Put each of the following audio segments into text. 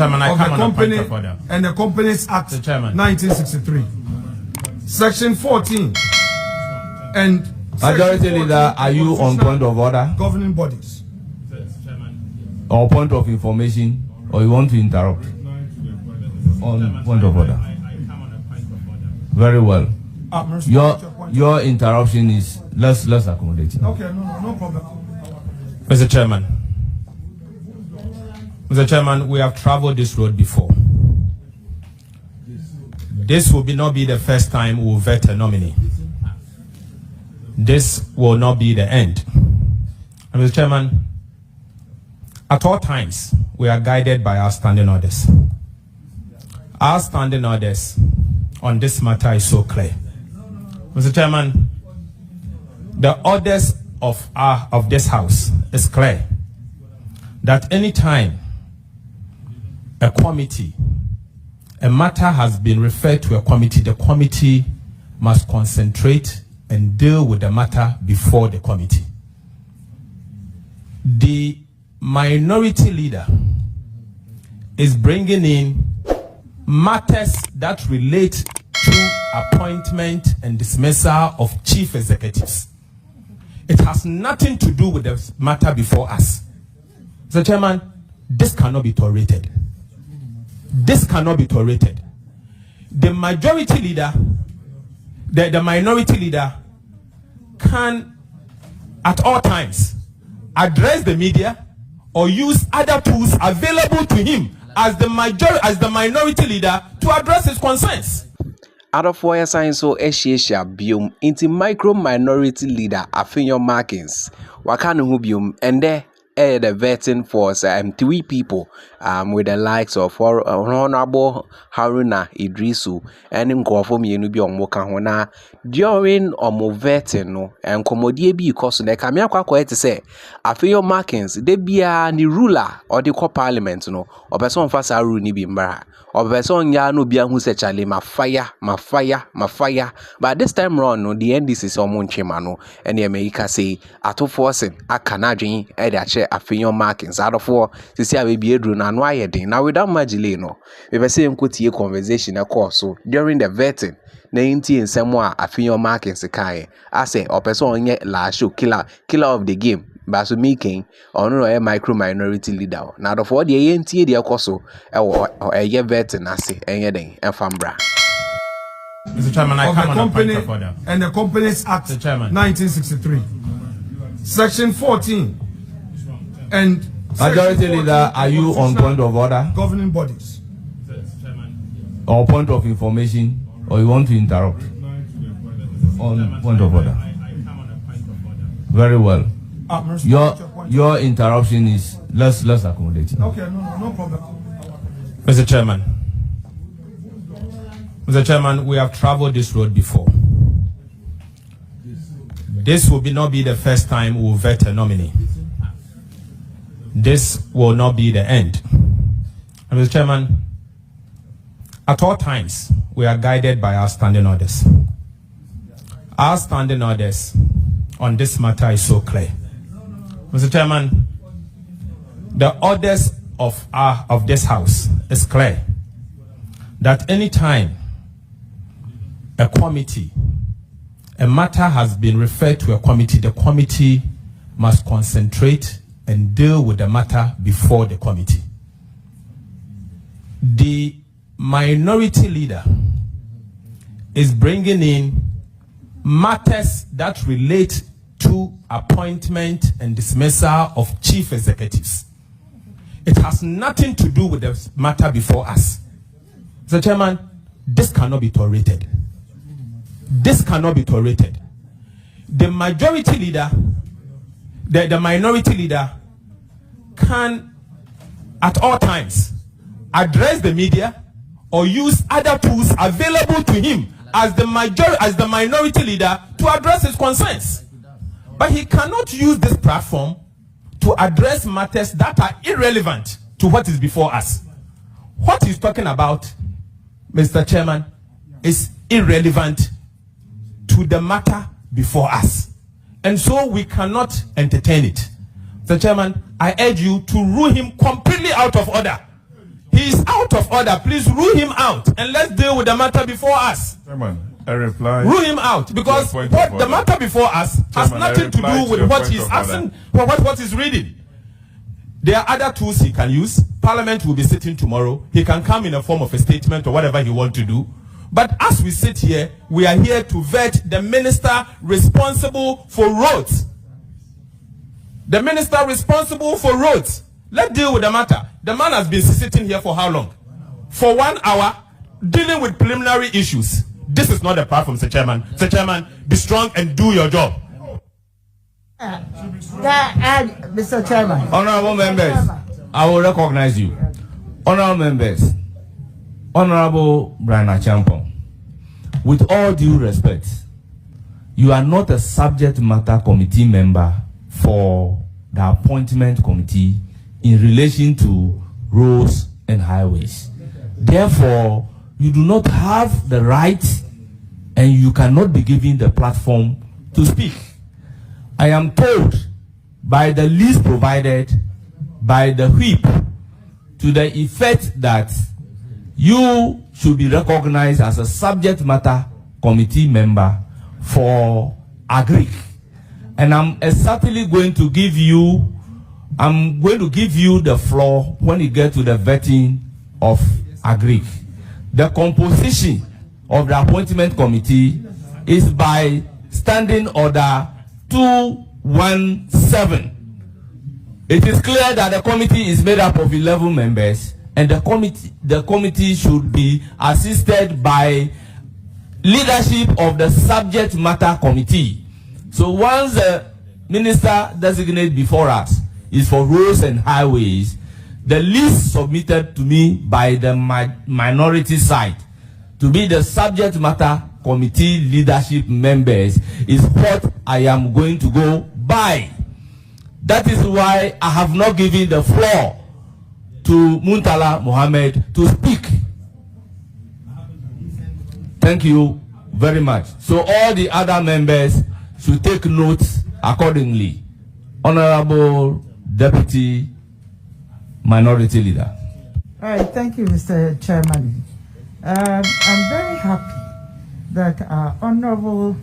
Chairman, I of come the on Company a point of order. and the Companies Act 1963. Section 14 and Majority Leader, are you on point of order? Governing bodies. Or point of information, or you want to interrupt? On point of order. Very well. Your interruption is let's accommodate. Okay, no problem. Mr. Chairman. Mr. Chairman, we have traveled this road before. This will not be the first time we will vet a nominee. This will not be the end. And Mr. Chairman, at all times, we are guided by our standing orders. Our standing orders on this matter is so clear. Mr. Chairman, the orders of this House is clear that any time a committee, a matter has been referred to a committee, the committee must concentrate and deal with the matter before the committee. The minority leader is bringing in matters that relate to appointment and dismissal of chief executives. It has nothing to do with the matter before us. Mr. Chairman, this cannot be tolerated. This cannot be tolerated. The majority leader, the minority leader can at all times address the media or use other tools available to him as the minority leader to address his concerns. Out of where sign so Eshiesha bium into micro minority leader Afenyou Makins. Wakanu hubium and there the vetting force 3 people with the likes of Honorable Haruna Idrisu and Nkofo mienu bi omoka ho na during omo vetting no and komodie bi because na kamia kwakwa ete say Afenyou Makins de bia ni ruler or the parliament no obeso mfa sa rule ni bi mbara obeso nya no bia hu se chale ma fire but this time round no the NDC is omo nchema no and the America say ato Forson akanadwen e de ache Afenyou Makins out of 4 sisi abebi edru na no ayedin now without much delay no we be say nkotie conversation na course so during the vetting na inti nsemo a Afenyou Makins kai ase opeso onye la show killer of the game baso making ono no micro minority leader na out of 4 the inti de akoso e vetting ase enye den enfambra. Mr. Chairman, I come on a point of order. And the Companies Act 1963. Section 14 and Majority Leader, are you on point of order? Governing bodies. Or point of information, or you want to interrupt? On point of order. Very well. Your interruption is let's accommodate. Okay, no problem. Mr. Chairman. Mr. Chairman, we have traveled this road before. This will not be the first time we will vet a nominee. This will not be the end. And Mr. Chairman, at all times, we are guided by our standing orders. Our standing orders on this matter is so clear. Mr. Chairman, the orders of this House is clear that any time a committee, a matter has been referred to a committee, the committee must concentrate and deal with the matter before the committee. The minority leader is bringing in matters that relate to appointment and dismissal of chief executives. It has nothing to do with the matter before us. Mr. Chairman, this cannot be tolerated. This cannot be tolerated. The majority leader, the minority leader can at all times address the media or use other tools available to him as the minority leader to address his concerns. But he cannot use this platform to address matters that are irrelevant to what is before us. What he's talking about, Mr. Chairman, is irrelevant to the matter before us. And so we cannot entertain it. Mr. Chairman, I urge you to rule him completely out of order. He He is out of order. Please rule him out and let's deal with the matter before us. Chairman, I reply. Rule him out because what the matter before us has nothing to do with what he's asking, what he's reading. There are other tools he can use. Parliament will be sitting tomorrow. He can come in a form of a statement or whatever he wants to do. But as we sit here, we are here to vet the minister responsible for roads. The minister responsible for roads. Let's deal with the matter. The man has been sitting here for how long? For 1 hour, dealing with preliminary issues. This is not a platform, Mr. Chairman. Mr. Chairman, be strong and do your job. Mr. Chairman. Honorable members, I will recognize you. Honorable members, Honorable Brian Achampong, with all due respect, you are not a subject matter committee member for the appointment committee in relation to roads and highways. Therefore, you do not have the right and you cannot be given the platform to speak. I am told by the list provided by the whip to the effect that you should be recognized as a subject matter committee member for Agric. And I'm certainly going to give you the floor when you get to the vetting of Agric. The composition of the appointment committee is by Standing Order 217. It is clear that the committee is made up of 11 members, and the committee should be assisted by leadership of the subject matter committee. So once the minister designated before us is for roads and highways, the list submitted to me by the minority side to be the subject matter committee leadership members is what I am going to go by. That is why I have not given the floor to Muntala Mohammed to speak. Thank you very much. So all the other members should take notes accordingly. Honorable Deputy Minority Leader. All right, thank you, Mr. Chairman. I'm very happy that our honorable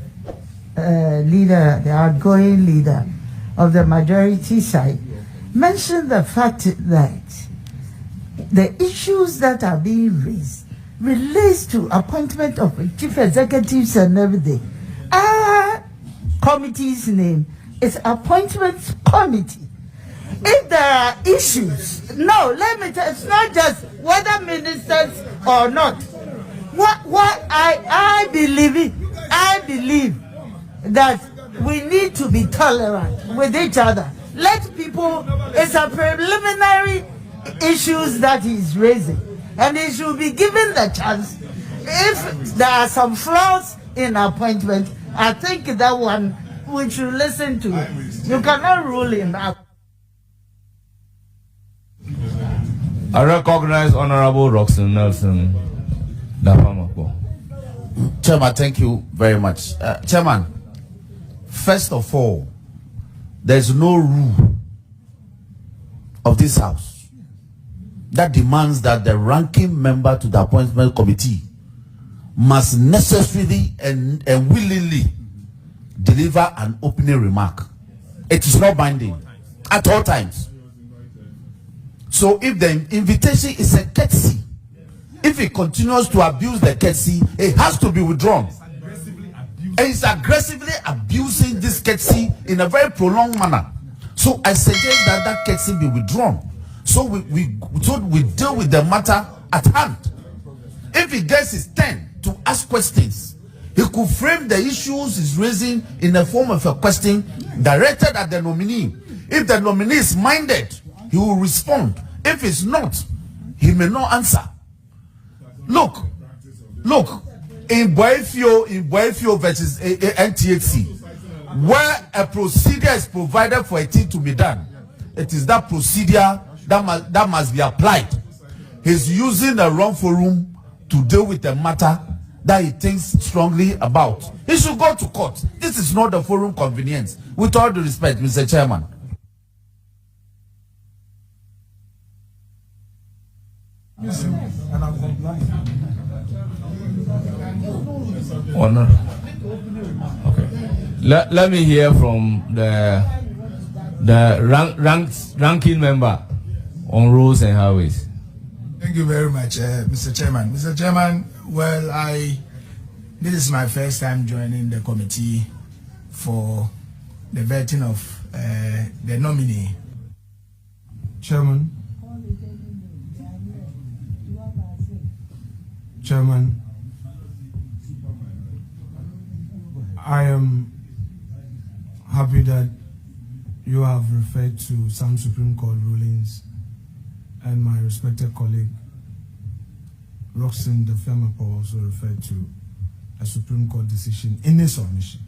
leader, the outgoing leader of the majority side, mentioned the fact that the issues that are being raised relates to appointment of chief executives and everything. Our committee's name is Appointments Committee. If there are issues, no, let me tell you, it's not just whether ministers or not. What I believe that we need to be tolerant with each other. Let people, it's a preliminary issues that he's raising, and he should be given the chance. If there are some flaws in appointment, I think that one we should listen to. You cannot rule him out. I recognize Honorable Roxanne Nelson. Chairman, thank you very much. Chairman, first of all, there's no rule of this house that demands that the ranking member to the appointment committee must necessarily and willingly deliver an opening remark. It is not binding at all times. So if the invitation is a courtesy, if he continues to abuse the courtesy, it has to be withdrawn. And he's aggressively abusing this courtesy in a very prolonged manner. So I suggest that that courtesy be withdrawn. So we deal with the matter at hand. If he gets his turn to ask questions, he could frame the issues he's raising in the form of a question directed at the nominee. If the nominee is minded, he will respond. If it's not, he may not answer. Look, in Boefio versus NTHC, where a procedure is provided for a thing to be done, it is that procedure that must be applied. He's using the wrong forum to deal with a matter that he thinks strongly about. He should go to court. This is not the forum convenience. With all due respect, Mr. Chairman. And I'm complying. Honor. Okay. Let me hear from the ranking member on roads and highways. Thank you very much, Mr. Chairman. Mr. Chairman, well, this is my first time joining the committee for the vetting of the nominee. Chairman, I am happy that you have referred to some Supreme Court rulings, and my respected colleague Roxanne Defemapo also referred to a Supreme Court decision in his submission.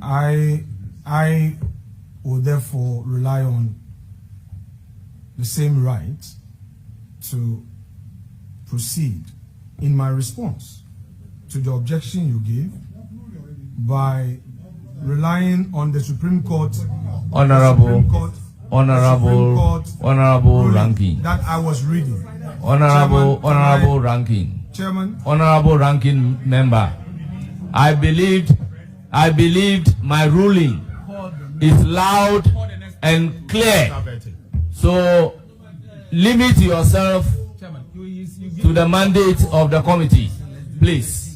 I will therefore rely on the same right to proceed in my response to the objection you gave by relying on the Supreme Court, Honorable ruling ranking. that I was reading. Honorable ranking. Chairman. Honorable ranking member. I believed my ruling is loud and clear. So limit yourself to the mandate of the committee, please.